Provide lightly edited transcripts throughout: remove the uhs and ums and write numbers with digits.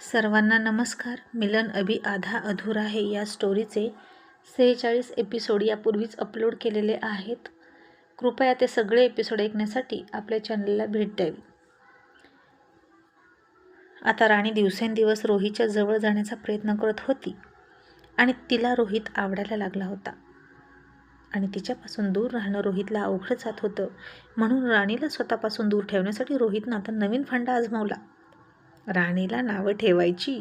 सर्वांना नमस्कार. मिलन अभी आधा अधुरा है या स्टोरीचे 46 एपिसोड यापूर्वीच अपलोड केलेले आहेत. कृपया ते सगळे एपिसोड ऐकण्यासाठी आपल्या चॅनलला भेट द्यावी. आता राणी दिवसेंदिवस रोहीच्या जवळ जाण्याचा प्रयत्न करत होती आणि तिला रोहित आवडायला लागला होता आणि तिच्यापासून दूर राहणं रोहितला अवघड जात होतं. म्हणून राणीला स्वतःपासून दूर ठेवण्यासाठी रोहितनं आता नवीन फंडा आजमावला. राणीला नावं ठेवायची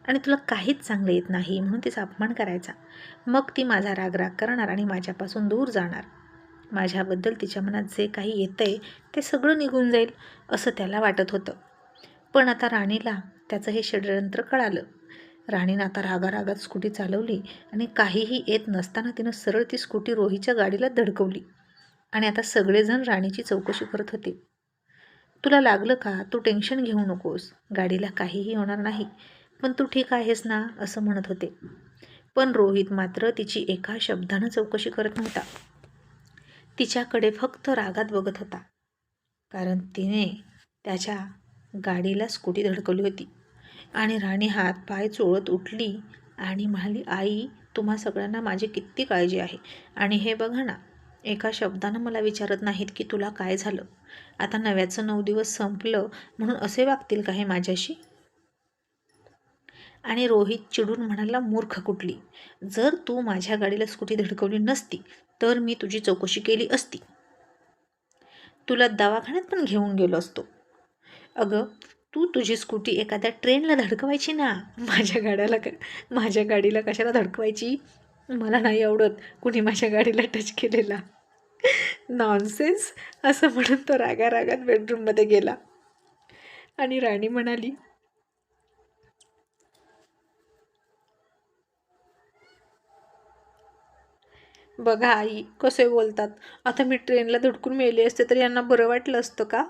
आणि तुला काहीच चांगलं येत नाही म्हणून तिचा अपमान करायचा. मग ती माझा राग करणार आणि माझ्यापासून दूर जाणार. माझ्याबद्दल तिच्या मनात जे काही येतंय ते सगळं निघून जाईल असं त्याला वाटत होतं. पण आता राणीला त्याचं हे षड्यंत्र कळालं. राणीनं आता रागारागात स्कूटी चालवली आणि काहीही येत नसताना तिनं सरळ ती स्कूटी रोहीच्या गाडीला धडकवली आणि आता सगळेजण राणीची चौकशी करत होते. तुला लागलं का? तू टेन्शन घेऊ नकोस, गाडीला काहीही होणार नाही, पण तू ठीक आहेस ना असं म्हणत होते. पण रोहित मात्र तिची एका शब्दानं चौकशी करत नव्हता. तिच्याकडे फक्त रागात बघत होता, कारण तिने त्याच्या गाडीला स्कूटी धडकवली होती. आणि राणी हात पाय चोळत उठली आणि म्हणाली, आई, तुम्हा सगळ्यांना माझी किती काळजी आहे आणि हे बघा ना, एका शब्दानं मला विचारत नाहीत की तुला काय झालं. आता नव्याचं 9 दिवस संपलं म्हणून असे वागतील का हे माझ्याशी? आणि रोहित चिडून म्हणाला, मूर्ख कुठली, जर तू माझ्या गाडीला स्कूटी धडकवली नसती तर मी तुझी चौकशी केली असती, तुला दवाखान्यात पण घेऊन गेलो असतो. अगं, तू तुझी स्कूटी एखाद्या ट्रेनला धडकवायची ना, माझ्या गाडीला कशाला धडकवायची? मला नाही आवडत कुणी माझ्या गाडीला टच केलेला. नॉनसेन्स असं म्हणून तो रागारागात बेडरूममध्ये गेला. आणि राणी म्हणाली, बघा आई, कसे बोलतात. आता मी ट्रेनला धडकून मेले असते तर यांना बरं वाटलं असतं का?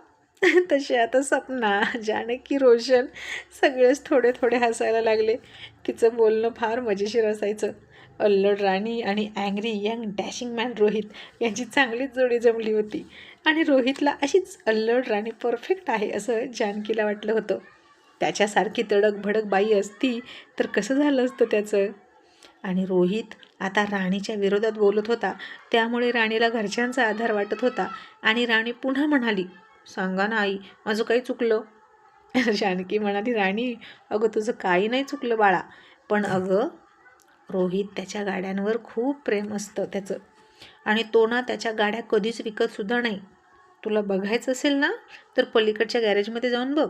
तसे आता सपना, जानकी, रोशन सगळेच थोडे थोडे हसायला लागले. तिचं बोलणं फार मजेशीर असायचं. अल्लड राणी आणि angry young dashing man Rohit यांची चांगलीच जोडी जमली होती. आणि रोहितला अशीच अल्लड राणी परफेक्ट आहे असं जानकीला वाटलं होतं. त्याच्यासारखी तडक भडक बाई असती तर कसं झालं असतं त्याचं. आणि रोहित आता राणीच्या विरोधात बोलत होता, त्यामुळे राणीला घरच्यांचा आधार वाटत होता. आणि राणी पुन्हा म्हणाली, सांगा ना आई, माझं काही चुकलं? जानकी म्हणाली, राणी, अगं तुझं काही नाही चुकलं बाळा, पण अगं रोहित त्याच्या गाड्यांवर खूप प्रेम असतं त्याचं, आणि तो ना त्याच्या गाड्या कधीच विकतसुद्धा नाही. तुला बघायचं असेल ना तर पलीकडच्या गॅरेजमध्ये जाऊन बघ.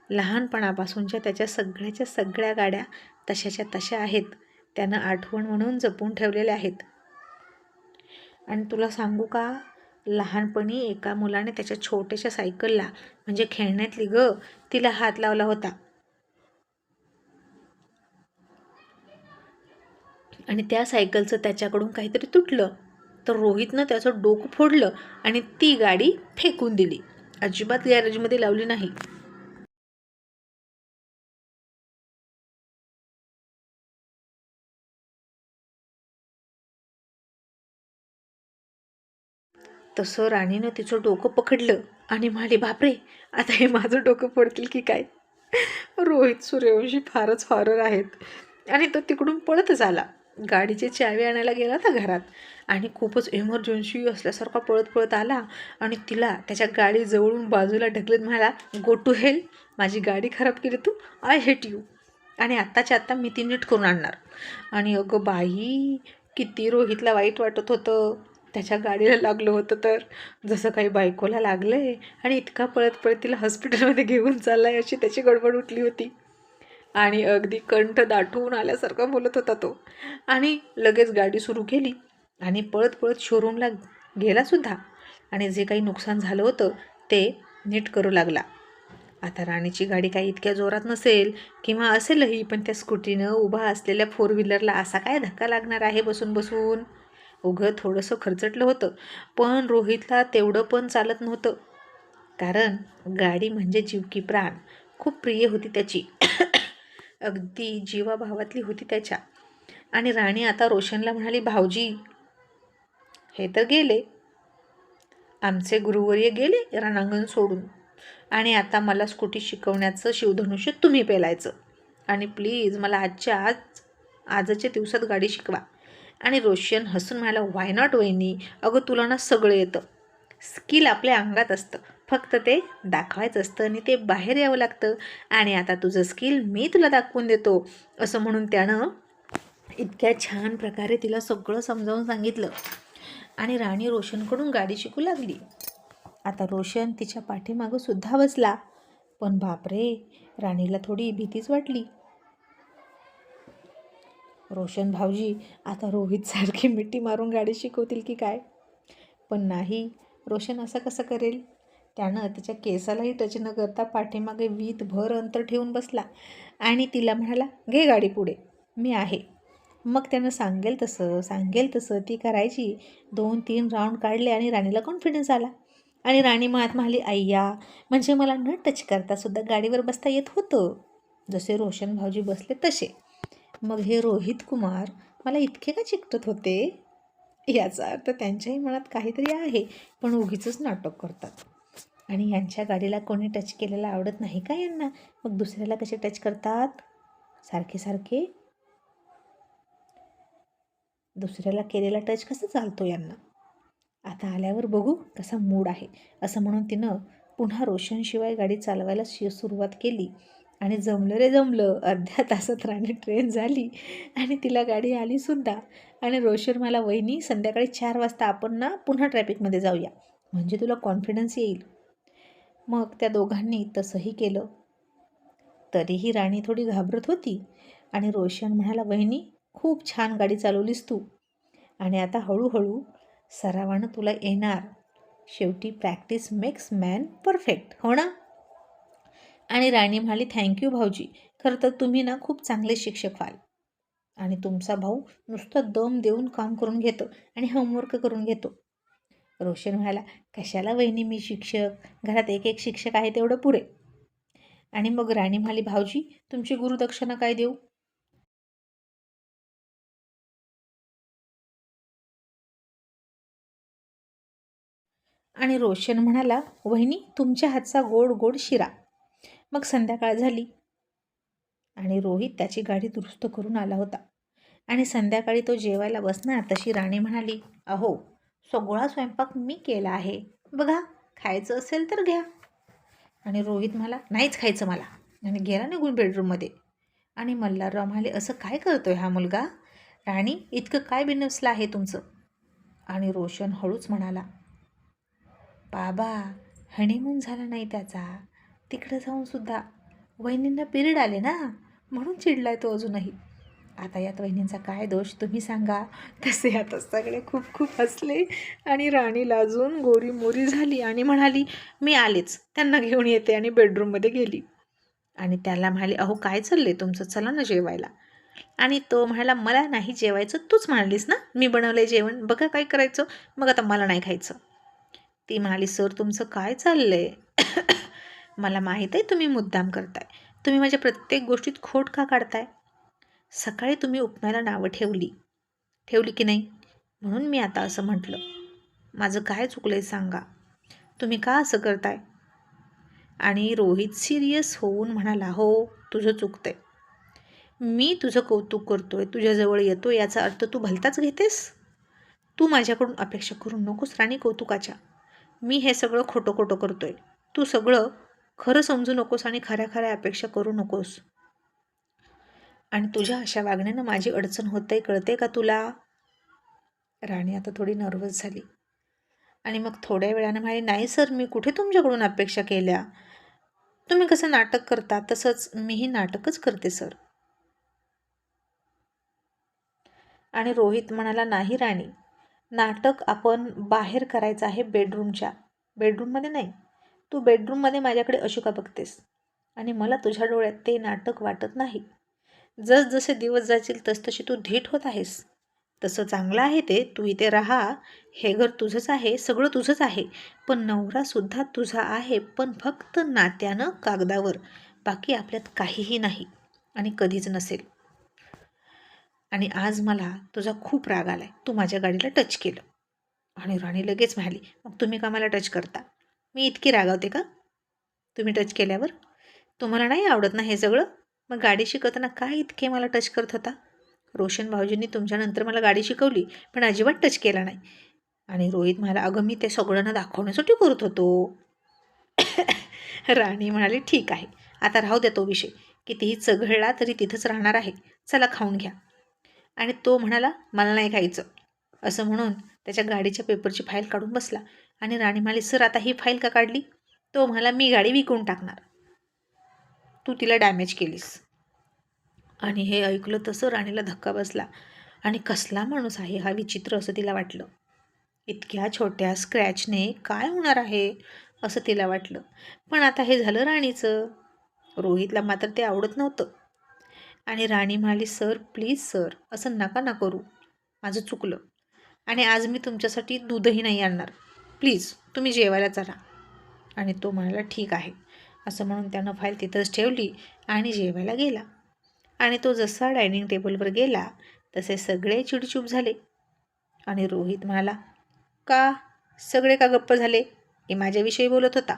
लहानपणापासूनच्या त्याच्या सगळ्याच्या सगळ्या गाड्या तशाच्या तशा आहेत. त्यानं आठवण म्हणून जपून ठेवलेल्या आहेत. आणि तुला सांगू का, लहानपणी एका मुलाने त्याच्या छोट्याशा सायकलला, म्हणजे खेळण्यातली तिला हात लावला होता आणि त्या सायकलचं त्याच्याकडून काहीतरी तुटलं तर रोहितनं त्याचं डोकं फोडलं आणि ती गाडी फेकून दिली. अजिबात गॅरेजमध्ये लावली नाही. तसं राणीनं तिचं डोकं पकडलं आणि म्हणाली, बापरे, आता हे माझं डोकं फोडतील की काय? रोहित सूर्यवंशी फारच हॉरर आहेत. आणि तो तिकडून पळतच आला. गाडीची चावी आणायला गेला होता घरात आणि खूपच इमर्जन्सी असल्यासारखा पळत पळत आला आणि तिला त्याच्या गाडीजवळून बाजूला ढकलत म्हणाला, गो टू हेल, माझी गाडी खराब केली तू, आय हेट यू, आणि आत्ताच्या आत्ता मी ती नीट करून आणणार. आणि अगं बाई, किती रोहितला वाईट वाटत होतं. त्याच्या गाडीला लागलं होतं तर जसं काही बायकोला लागलंय आणि इतका पळत पळत तिला हॉस्पिटलमध्ये घेऊन चाललाय अशी त्याची गडबड उठली होती. आणि अगदी कंठ दाटून आल्यासारखा बोलत होता तो. आणि लगेच गाडी सुरू केली आणि पळत पळत शोरूमला गेलासुद्धा आणि जे काही नुकसान झालं होतं ते नीट करू लागला. आता राणीची गाडी काही इतक्या जोरात नसेल किंवा असेलही, पण त्या स्कूटीनं उभा असलेल्या 4 व्हीलरला असा काय धक्का लागणार आहे बसून बसून? उगं थोडंसं खरचटलं होतं, पण रोहितला तेवढं पण चालत नव्हतं, कारण गाडी म्हणजे जीव की प्राण, खूप प्रिय होती त्याची. अगदी जीवाभावातली होती त्याच्या. आणि राणी आता रोशनला म्हणाली, भाऊजी, हे तर गेले, आमचे गुरुवर्य गेले रणांगण सोडून, आणि आता मला स्कूटी शिकवण्याचं शिवधनुष्य तुम्ही पेलायचं. आणि प्लीज मला आजच्या दिवसात गाडी शिकवा. आणि रोशन हसून म्हणाला, व्हाय नॉट वहिनी, अगं तुला ना सगळं येतं. स्किल आपल्या अंगात असतं, फक्त ते दाखवायचं असतं आणि ते बाहेर यावं लागतं. आणि आता तुझं स्किल मी तुला दाखवून देतो. असं म्हणून त्यानं इतक्या छान प्रकारे तिला सगळं समजावून सांगितलं. आणि राणी रोशनकडून गाडी शिकू लागली. आता रोशन तिच्या पाठीमागं सुद्धा बसला. पण बापरे, राणीला थोडी भीतीच वाटली. रोशन भाऊजी आता रोहित सारखी मिठी मारून गाडी शिकवतील की काय. पण नाही, रोशन असं कसं करेल. त्यानं तिच्या केसालाही टच न करता पाठीमागे वीतभर अंतर ठेवून बसला आणि तिला म्हणाला, घे गाडी पुढे, मी आहे. मग त्यानं सांगेल तसं ती करायची. 2-3 राऊंड काढले आणि राणीला कॉन्फिडन्स आला. आणि राणी मनात म्हणाली, अय्या, म्हणजे मला न टच करता सुद्धा गाडीवर बसता येत होतं, जसे रोशन भाऊजी बसले तसे. मग हे रोहित कुमार मला इतके का चिकटत होते. याचा अर्थ त्यांच्याही मनात काहीतरी आहे, पण उगीचच नाटक करतात. आणि यांच्या गाडीला कोणी टच केलेला आवडत नाही का यांना, मग दुसऱ्याला कसे टच करतात. सारखे सारखे दुसऱ्याला केलेला टच कसं चालतो यांना. आता आल्यावर बघू कसा मूड आहे, असं म्हणून तिनं पुन्हा रोशनशिवाय गाडी चालवायला सुरुवात केली. आणि जमलं रे जमलं, अर्ध्या तासात राणी ट्रेन झाली आणि तिला गाडी आली सुद्धा. आणि रोशन मला, वहिनी संध्याकाळी 4 वाजता आपण ना पुन्हा ट्रॅफिकमध्ये जाऊया, म्हणजे तुला कॉन्फिडन्स येईल. मग त्या दोघांनी तसंही केलं. तरीही राणी थोडी घाबरत होती. आणि रोशन म्हणाला, वहिनी खूप छान गाडी चालवलीस तू, आणि आता हळूहळू सरावानं तुला येणार. शेवटी प्रॅक्टिस मेक्स मॅन परफेक्ट, हो ना. आणि राणी म्हणाली, थँक्यू भाऊजी, खरं तर तुम्ही ना खूप चांगले शिक्षक व्हाल. आणि तुमचा भाऊ नुसतं दम देऊन काम करून घेतो आणि होमवर्क करून घेतो. रोशन म्हणाला, कशाला वहिनी, मी शिक्षक, घरात एक शिक्षक आहे तेवढं पुरे. आणि मग राणी म्हणाली, भाऊजी तुमची गुरुदक्षिणा काय देऊ. आणि रोशन म्हणाला, वहिनी तुमच्या हातचा गोड गोड शिरा. मग संध्याकाळ झाली आणि रोहित त्याची गाडी दुरुस्त करून आला होता. आणि संध्याकाळी तो जेवायला बसणार तशी राणी म्हणाली, अहो सगळा स्वयंपाक मी केला आहे, बघा, खायचं असेल तर घ्या. आणि रोहित म्हणाला, नाहीच खायचं मला, आणि गेला निघून बेडरूममध्ये. आणि मल्हारराव म्हणाले, असं काय करतोय हा मुलगा. राणी इतकं काय बिनसलं आहे तुमचं. आणि रोशन हळूच म्हणाला, बाबा हनीमून झाला नाही त्याचा, तिकडं जाऊन सुद्धा वहिनींना पिरियड आले ना, म्हणून चिडलाय तो अजूनही. आता यात वहिनींचा काय दोष तुम्ही सांगा. तसे आता सगळे खूप खूप हसले. आणि राणी लाजून गोरी मोरी झाली आणि म्हणाली, मी आलेच, त्यांना घेऊन येते. आणि बेडरूममध्ये गेली. आणि त्याला म्हणाले, अहो काय चाललंय तुमचं, चला ना जेवायला. आणि तो म्हणाला, मला नाही जेवायचं, तूच म्हणालीस ना मी बनवलंय जेवण, बघा काय करायचं, मग आता मला नाही खायचं. ती म्हणाली, सर तुमचं काय चाललंय. मला माहीत आहे तुम्ही मुद्दाम करताय, तुम्ही माझ्या प्रत्येक गोष्टीत खोट का काढताय. सकाळी तुम्ही उपमाला नावं ठेवली की नाही, म्हणून मी आता असं म्हटलं. माझं काय चुकलंय सांगा, तुम्ही का असं करताय. आणि रोहित सिरियस होऊन म्हणाला, हो तुझं चुकतंय, मी तुझं कौतुक करतोय, तुझ्याजवळ येतो, याचा अर्थ तू भलताच घेतेस. तू माझ्याकडून अपेक्षा करू नकोस राणी कौतुकाच्या. मी हे सगळं खोटं करतोय, तू सगळं खरं समजू नकोस आणि खऱ्या अपेक्षा करू नकोस. आणि तुझ्या अशा वागण्यानं माझी अडचण होते, कळते का तुला. राणी आता थोडी नर्वस झाली. आणि मग थोड्या वेळानं म्हणाली, नाही सर, मी कुठे तुमच्याकडून अपेक्षा केल्या, तुम्ही कसं नाटक करता तसंच मीही नाटकच करते सर. आणि रोहित म्हणाला, नाही राणी, नाटक आपण बाहेर करायचं आहे, बेडरूममध्ये नाही. तू बेडरूममध्ये माझ्याकडे अशी का बघतेस, आणि मला तुझ्या डोळ्यात ते नाटक वाटत नाही. जसे दिवस जातील तसतशी तू धीट होत आहेस, तसं चांगलं आहे ते, तू इथे राहा, हे घर तुझंच आहे, सगळं तुझंच आहे, पण नवरासुद्धा तुझा आहे, पण फक्त नात्यानं कागदावर, बाकी आपल्यात काहीही नाही आणि कधीच नसेल. आणि आज मला तुझा खूप राग आलाय, तू माझ्या गाडीला टच केलं. आणि राणी लगेच म्हणाली, मग तुम्ही का मला टच करता, मी इतकी रागावते का. तुम्ही टच केल्यावर? तुम्हाला नाही आवडत ना हे सगळं? मग गाडी शिकवताना काय इतके मला टच करत होता? रोशन भाऊजींनी तुमच्यानंतर मला गाडी शिकवली, पण अजिबात टच केला नाही. आणि रोहित म्हणाला, अगं मी ते सगळ्यांना दाखवण्यासाठी करत होतो. राणी म्हणाली, ठीक आहे, आता राहू द्या तो विषय. कितीही चघळला तरी तिथंच राहणार आहे. चला खाऊन घ्या. आणि तो म्हणाला, मला नाही खायचं. असं म्हणून त्याच्या गाडीच्या पेपरची फाईल काढून बसला. आणि राणी म्हणाली, सर आता ही फाईल का काढली? तो म्हणाला, मी गाडी विकून टाकणार. तू तिला डॅमेज केलीस. आणि हे ऐकलं तसं राणीला धक्का बसला. आणि कसला माणूस आहे हा विचित्र असं तिला वाटलं. इतक्या छोट्या स्क्रॅचने काय होणार आहे असं तिला वाटलं. पण आता हे झालं राणीचं. रोहितला मात्र ते आवडत नव्हतं. आणि राणी म्हणाली, सर प्लीज सर, असं नका ना करू. माझं चुकलं. आणि आज मी तुमच्यासाठी दूधही नाही आणणार. प्लीज तुम्ही जेवायला चला. आणि तो म्हणाला, ठीक आहे. असं म्हणून त्यानं फाईल तिथंच ठेवली आणि जेवायला गेला. आणि तो जसा डायनिंग टेबलवर गेला तसे सगळे चिडचूप झाले. आणि रोहित म्हणाला, का सगळे का गप्प झाले? की माझ्याविषयी बोलत होता?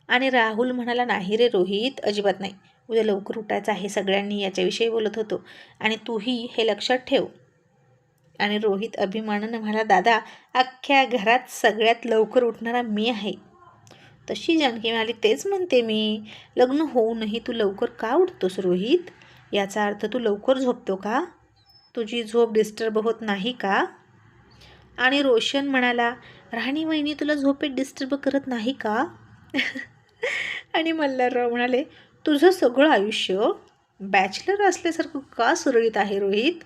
आणि राहुल म्हणाला, नाही रे रोहित, अजिबात नाही. उद्या लवकर उठायचं आहे, सगळ्यांनी याच्याविषयी बोलत होतो आणि तूही हे लक्षात ठेव. आणि रोहित अभिमानानं म्हणाला, दादा, अख्ख्या घरात सगळ्यात लवकर उठणारा मी आहे. तशी जानकी म्हणाली, तेच म्हणते मी, लग्न होऊनही तू लवकर का उठतोस रोहित? याचा अर्थ तू लवकर झोपतो का? तुझी झोप डिस्टर्ब होत नाही का? आणि रोशन म्हणाला, राणी वहिनी तुला झोपेत डिस्टर्ब करत नाही का? आणि मल्हारराव म्हणाले, तुझं सगळं आयुष्य बॅचलर असल्यासारखं का सुरळीत आहे रोहित?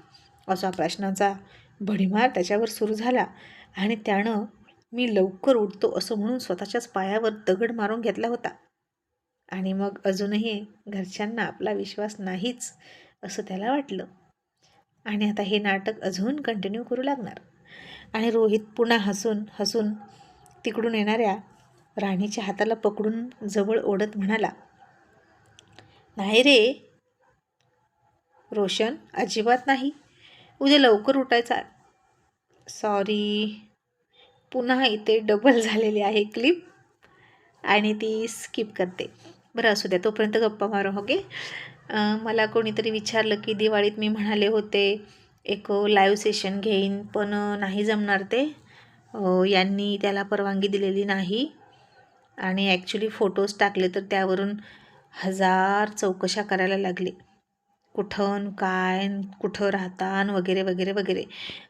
असा प्रश्नाचा भडीमार त्याच्यावर सुरू झाला. आणि त्यानं मी लवकर उठतो असं म्हणून स्वतःच्याच पायावर दगड मारून घेतला होता. आणि मग अजूनही घरच्यांना आपला विश्वास नाहीच असं त्याला वाटलं. आणि आता हे नाटक अजून कंटिन्यू करू लागणार. आणि रोहित पुन्हा हसून हसून तिकडून येणाऱ्या राणीच्या हाताला पकडून जवळ ओढत म्हणाला, नाही रे रोशन, अजिबात नाही. उद्या लवकर उठायचा. सॉरी, पुन्हा इथे डबल झालेली आहे क्लिप आणि ती स्किप करते. बरं असू द्या, तोपर्यंत गप्पा मारू. हो गे. मला कोणीतरी विचारलं की दिवाळीत मी म्हणाले होते एक लाईव्ह सेशन घेईन, पण नाही जमणार ते. यांनी त्याला परवानगी दिलेली नाही. आणि ॲक्च्युली फोटोज टाकले तर त्यावरून 1000 चौकशा करायला लागले. कुठं काय, कुठं राहतान वगैरे वगैरे वगैरे.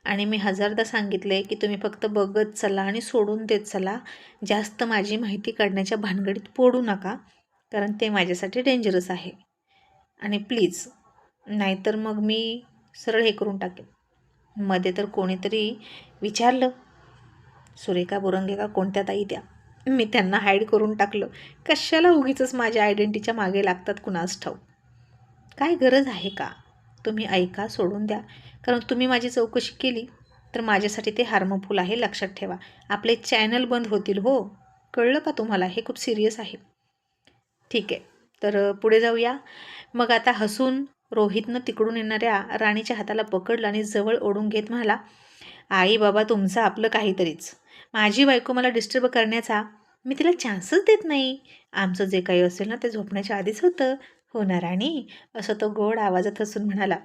आणि मी 1000दा सांगितले की तुम्ही फक्त बघत चला आणि सोडून देत चला. जास्त माझी माहिती काढण्याच्या भानगडीत पडू नका, कारण ते माझ्यासाठी डेंजरस आहे. आणि प्लीज, नाहीतर मग मी सरळ हे करून टाकेन. मध्ये तर कोणीतरी विचारलं, सुरेखा बोरंगे का कोणत्या ताई त्या? मी त्यांना हाईड करून टाकलं. कशाला उगीचच माझ्या आयडेंटिटीच्या मागे लागतात कुणास ठाऊक. काय गरज आहे का? तुम्ही ऐका, सोडून द्या. कारण तुम्ही माझी चौकशी केली तर माझ्यासाठी ते हार्मफुल आहे, लक्षात ठेवा. आपले चॅनल बंद होतील हो. कळलं का तुम्हाला? हे खूप सिरियस आहे. ठीक आहे, तर पुढे जाऊया. मग आता हसून रोहितनं तिकडून येणाऱ्या राणीच्या हाताला पकडलं आणि जवळ ओढून घेत म्हणाला, आई बाबा तुमचं आपलं काहीतरीच. माझी बायको मला डिस्टर्ब करण्याचा मी तिला चान्सच देत नाही. आमचं जे काही असेल ना ते झोपण्याच्या आधीच होतं. हो ना राणी? असं तो गोड आवाजात हसून म्हणाला.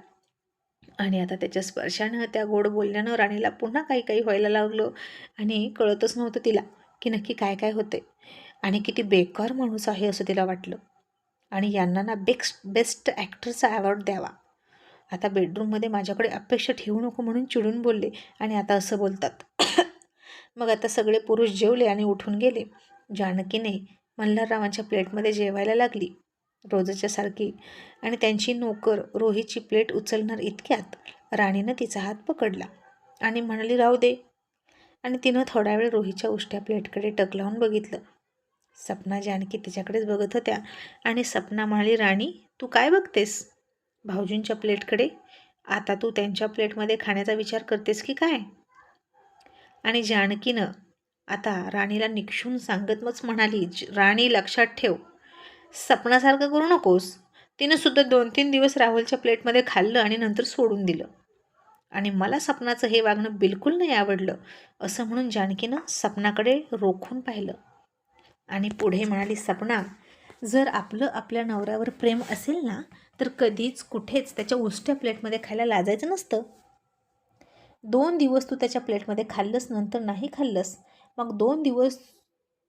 आणि आता त्याच्या स्पर्शानं, त्या गोड बोलण्यानं राणीला पुन्हा काही काही व्हायला लागलं. आणि कळतच नव्हतं तिला की नक्की काय काय होते. आणि किती बेकार माणूस आहे असं तिला वाटलं. आणि यांना ना बेस्ट ॲक्टरचा अवॉर्ड द्यावा. आता बेडरूममध्ये माझ्याकडे अपेक्षा ठेवू नको म्हणून चिडून बोलले आणि आता असं बोलतात. मग आता सगळे पुरुष जेवले आणि उठून गेले. जानकीने मल्हाररावांच्या प्लेटमध्ये जेवायला लागली रोजच्या सारखी. आणि त्यांची नोकर रोहितची प्लेट उचलणार इतक्यात राणीनं तिचा हात पकडला आणि म्हणाली, राहू दे. आणि तिनं थोडा वेळ रोहितच्या उष्ट्या प्लेटकडे टक लावून बघितलं. सपना जानकी तिच्याकडेच बघत होत्या. आणि सपना म्हणाली, राणी तू काय बघतेस? भाऊजींच्या प्लेटकडे. आता तू त्यांच्या प्लेटमध्ये खाण्याचा विचार करतेस की काय? आणि जानकीनं आता राणीला निक्षून सांगतच म्हणाली, राणी लक्षात ठेव, सपनासारखं करू नकोस. तिनं सुद्धा 2-3 दिवस राहुलच्या प्लेटमध्ये खाल्लं आणि नंतर सोडून दिलं. आणि मला सपनाचं हे वागणं बिलकुल नाही आवडलं, असं म्हणून जानकीनं सपनाकडे रोखून पाहिलं आणि पुढे म्हणाली, सपना, जर आपलं आपल्या नवऱ्यावर प्रेम असेल ना, तर कधीच कुठेच त्याच्या उलट्या प्लेटमध्ये खायला लाजायचं नसतं. 2 दिवस तू त्याच्या प्लेटमध्ये खाल्लंस, नंतर नाही खाल्लंस, मग 2 दिवस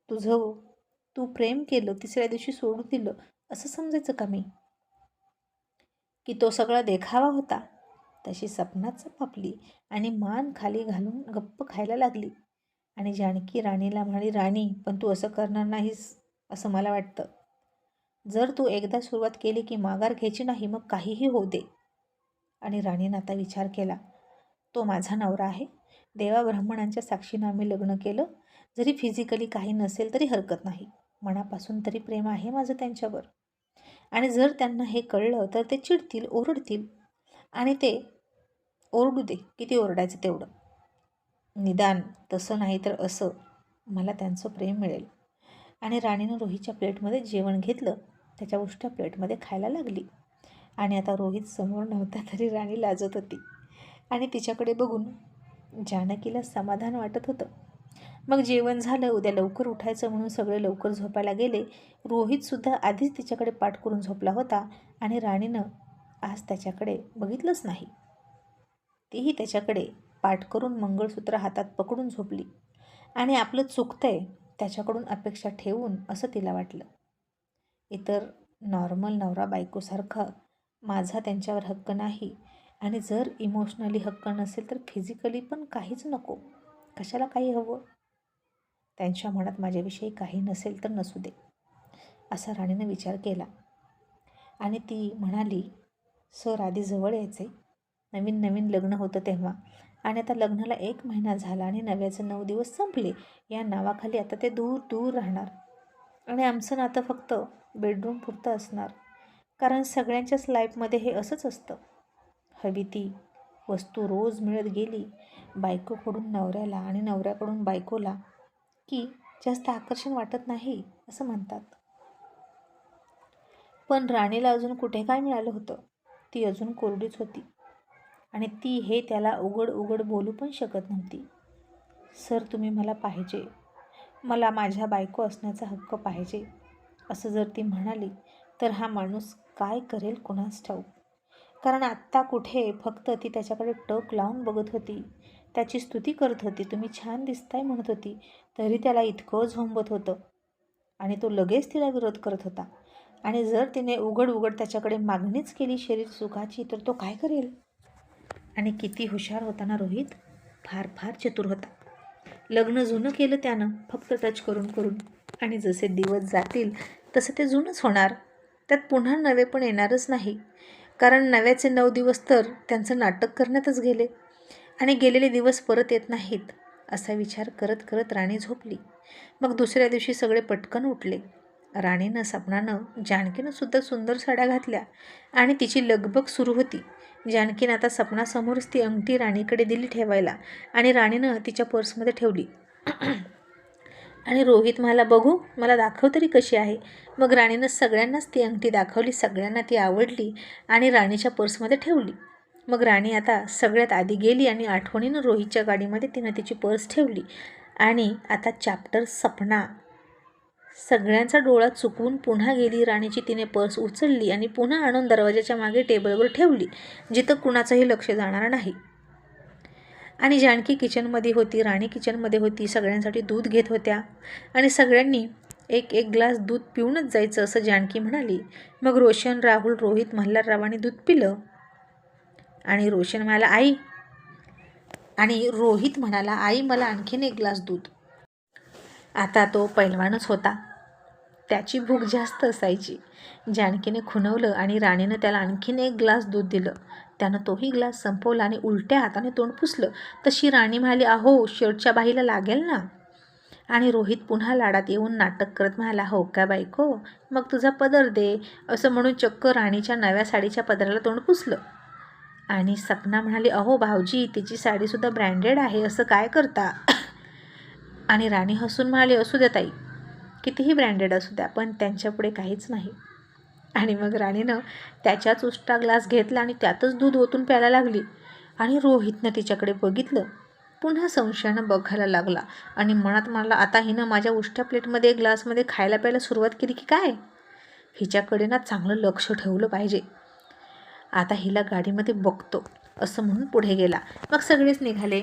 तू प्रेम केलं, तिसऱ्या दिवशी सोडून दिलं, असं समजायचं का मी? की तो सगळा देखावा होता? तशी सपना चपापली आणि मान खाली घालून गप्प खायला लागली. आणि जानकी राणीला म्हणाली, राणी, पण तू असं करणार नाहीस असं मला वाटतं. जर तू एकदा सुरुवात केली की माघार घ्यायची नाही, मग काहीही होऊ दे. आणि राणीनं आता विचार केला, तो माझा नवरा आहे, देवा ब्राह्मणांच्या साक्षीनं आम्ही लग्न केलं, जरी फिजिकली काही नसेल तरी हरकत नाही, मनापासून तरी प्रेम आहे माझं त्यांच्यावर. आणि जर त्यांना हे कळलं तर ते चिडतील, ओरडतील, आणि ते ओरडू दे, किती ओरडायचं तेवढं. निदान तसं नाही तर असं मला त्यांचं प्रेम मिळेल. आणि राणीनं रोहितच्या प्लेटमध्ये जेवण घेतलं, त्याच्या उष्ट्या प्लेटमध्ये खायला लागली. आणि आता रोहित समोर नव्हता तरी राणी लाजत होती आणि तिच्याकडे बघून जानकीला समाधान वाटत होतं. मग जेवण झालं. उद्या लवकर उठायचं म्हणून सगळे लवकर झोपायला गेले. रोहितसुद्धा आधीच तिच्याकडे पाठ करून झोपला होता आणि राणीनं आज त्याच्याकडे बघितलंच नाही. तीही त्याच्याकडे पाठ करून मंगळसूत्र हातात पकडून झोपली आणि आपलं चुकतंय त्याच्याकडून अपेक्षा ठेवून असं तिला वाटलं. इतर नॉर्मल नवरा बायकोसारखा माझा त्यांच्यावर हक्क नाही, आणि जर इमोशनली हक्क नसेल तर फिजिकली पण काहीच नको. कशाला काही हवं? त्यांच्या मनात माझ्याविषयी काही नसेल तर नसू दे, असा राणीनं विचार केला. आणि ती म्हणाली, सर, आधी जवळ यायचे, नवीन नवीन लग्न होतं तेव्हा, आणि आता लग्नाला 1 महिना झाला आणि नव्याचे 9 दिवस संपले. या नावाखाली आता ते दूर दूर राहणार आणि आमचं नातं फक्त बेडरूम पुरतं असणार. कारण सगळ्यांच्याच लाईफमध्ये हे असंच असतं. हवी ती वस्तू रोज मिळत गेली बायकोकडून नवऱ्याला आणि नवऱ्याकडून बायकोला, की जास्त आकर्षण वाटत नाही असं म्हणतात. पण राणीला अजून कुठे काय मिळालं होतं? ती अजून कोरडीच होती आणि ती हे त्याला उघड उघड बोलू पण शकत नव्हती. सर, तुम्ही मला पाहिजे, मला माझ्या बायको असण्याचा हक्क पाहिजे, असं जर ती म्हणाली तर हा माणूस काय करेल कुणास ठाऊक. कारण आत्ता कुठे फक्त ती त्याच्याकडे टक लावून बघत होती, त्याची स्तुती करत होती, तुम्ही छान दिसताय म्हणत होती, तरी त्याला इतकं झोंबत होतं आणि तो लगेच तिला विरोध करत होता. आणि जर तिने उघड उघड त्याच्याकडे मागणीच केली शरीर सुखाची, तर तो काय करेल? आणि किती हुशार होता ना रोहित, फार फार चतुर होता. लग्न जुनं केलं त्यानं, फक्त टच करून करून, आणि जसे दिवस जातील तसं ते जुनंच होणार, त्यात पुन्हा नवे पण येणारच नाही. कारण नव्याचे 9 दिवस तर त्यांचं नाटक करण्यातच गेले आणि गेलेले दिवस परत येत नाहीत, असा विचार करत करत राणी झोपली. मग दुसऱ्या दिवशी सगळे पटकन उठले. राणीनं, सपनानं, जानकीनं सुद्धा सुंदर साड्या घातल्या आणि तिची लगबग सुरू होती. जानकीनं आता सपनासमोरच ती अंगठी राणीकडे दिली ठेवायला आणि राणीनं तिच्या पर्समध्ये ठेवली. आणि रोहित म्हणाला, बघू, मला दाखव तरी कशी आहे. मग राणीनं सगळ्यांनाच ती अंगठी दाखवली, सगळ्यांना ती आवडली आणि राणीच्या पर्समध्ये ठेवली. मग राणी आता सगळ्यात आधी गेली आणि आठवणीनं रोहितच्या गाडीमध्ये तिनं तिची पर्स ठेवली. आणि आता चॅप्टर सपना. सगळ्यांचा डोळा चुकवून पुन्हा गेली राणीची. तिने पर्स उचलली आणि पुन्हा आणून दरवाजाच्या मागे टेबलवर ठेवली, जिथं कुणाचंही लक्ष जाणार नाही. आणि जानकी किचनमध्ये होती, राणी किचनमध्ये होती, सगळ्यांसाठी दूध घेत होत्या आणि सगळ्यांनी एक एक ग्लास दूध पिऊनच जायचं असं जानकी म्हणाली. मग रोशन, राहुल, रोहित, मल्हाररावांनी दूध पिलं आणि रोशन म्हणाला, आई, आणि रोहित म्हणाला, आई, मला आणखीन 1 ग्लास दूध. आता तो पैलवानच होता, त्याची भूक जास्त असायची. जानकीने खुणवलं आणि राणीनं त्याला आणखीन 1 ग्लास दूध दिलं. त्यानं तोही ग्लास संपवला आणि उलट्या हाताने तोंड पुसलं. तशी राणी म्हणाली, अहो, शर्टच्या बाहीला लागेल ना. आणि रोहित पुन्हा लाडात येऊन नाटक करत म्हणाला, हो का बायको, मग तुझा पदर दे, असं म्हणून चक्क राणीच्या नव्या साडीच्या पदराला तोंड पुसलं. आणि सपना म्हणाली, अहो भाऊजी, तिची साडीसुद्धा ब्रँडेड आहे, असं काय करता? आणि राणी हसून म्हणाली, असू द्या ताई, कितीही ब्रँडेड असू द्या, पण त्यांच्यापुढे काहीच नाही. आणि मग राणीनं त्याच्याच उष्टा ग्लास घेतला आणि त्यातच दूध ओतून प्यायला लागली. आणि रोहितनं तिच्याकडे बघितलं. पुन्हा संशयानं बघायला लागला आणि मनात म्हणाला, आता हिनं माझ्या उष्ट्या प्लेटमध्ये ग्लासमध्ये खायला प्यायला सुरुवात केली की काय? हिच्याकडे ना चांगलं लक्ष ठेवलं पाहिजे. आता हिला गाडीमध्ये बघतो असं म्हणून पुढे गेला. मग सगळेच निघाले.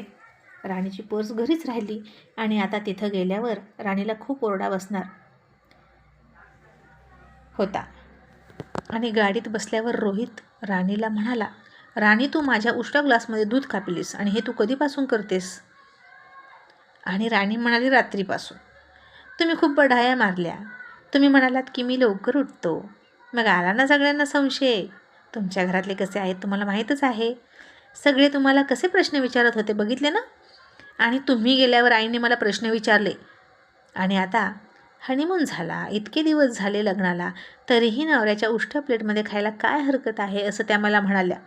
राणीची पर्स घरीच राहिली आणि आता तिथं गेल्यावर राणीला खूप ओरडा बसणार होता. आणि गाडीत बसल्यावर रोहित राणीला म्हणाला, राणी, तू माझ्या उष्ट्या ग्लासमध्ये दूध का पिलीस आणि हे तू कधीपासून करतेस? आणि राणी म्हणाली, रात्रीपासून. तुम्ही खूप बढाया मारल्या. तुम्ही म्हणालात की मी लवकर उठतो. मग आला ना सगळ्यांना संशय. तुमच्या घरातले कसे आहेत तुम्हाला माहीतच आहे. सगळे तुम्हाला कसे प्रश्न विचारत होते बघितले ना. आणि तुम्ही गेल्यावर आईने मला प्रश्न विचारले. आणि आता हनीमून झाला, इतके दिवस झाले लग्नाला, तरीही नवऱ्याच्या उष्ट्या प्लेटमध्ये खायला काय हरकत आहे असं त्या मला म्हणाल्या.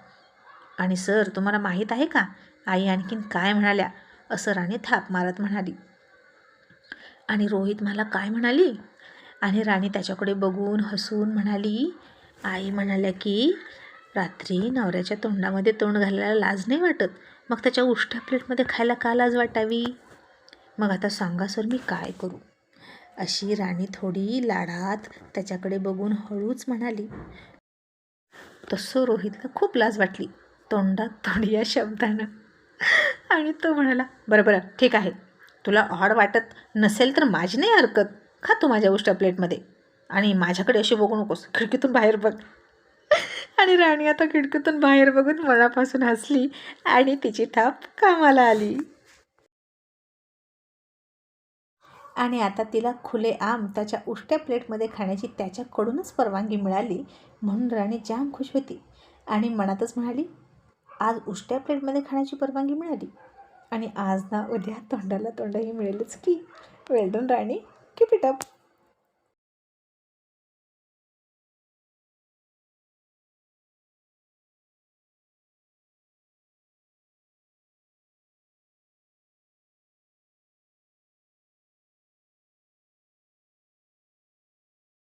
आणि सर, तुम्हाला माहीत आहे का आई आणखीन काय म्हणाल्या? असं राणी थाप मारत म्हणाली. आणि रोहित मला काय म्हणाली? आणि राणी त्याच्याकडे बघून हसून म्हणाली, आई म्हणाल्या की रात्री नवऱ्याच्या तोंडामध्ये तोंड घालायला लाज नाही वाटत, मग त्याच्या उष्ट्या प्लेटमध्ये खायला का लाज वाटावी? मग आता सांगा सर, मी काय करू? अशी राणी थोडी लाडात त्याच्याकडे बघून हळूच म्हणाली. तसं रोहितला खूप लाज वाटली तोंडात तोंड या शब्दानं. आणि तो म्हणाला, बरं बरं ठीक आहे, तुला ऑड वाटत नसेल तर माझी नाही हरकत, खा तू माझ्या उष्ट्या प्लेटमध्ये. आणि माझ्याकडे अशी बघू नकोस, खिडकीतून बाहेर बघ. आणि राणी आता खिडकीतून बाहेर बघून मनापासून हसली आणि तिची थाप कामाला आली. आणि आता तिला खुलेआम त्याच्या उष्ट्या प्लेटमध्ये खाण्याची त्याच्याकडूनच परवानगी मिळाली म्हणून राणी जाम खुश होती. आणि मनातच म्हणाली, आज उष्ट्या प्लेटमध्ये खाण्याची परवानगी मिळाली आणि आज ना उद्या तोंडाला तोंडही मिळेलच की. Well done Rani, keep it up.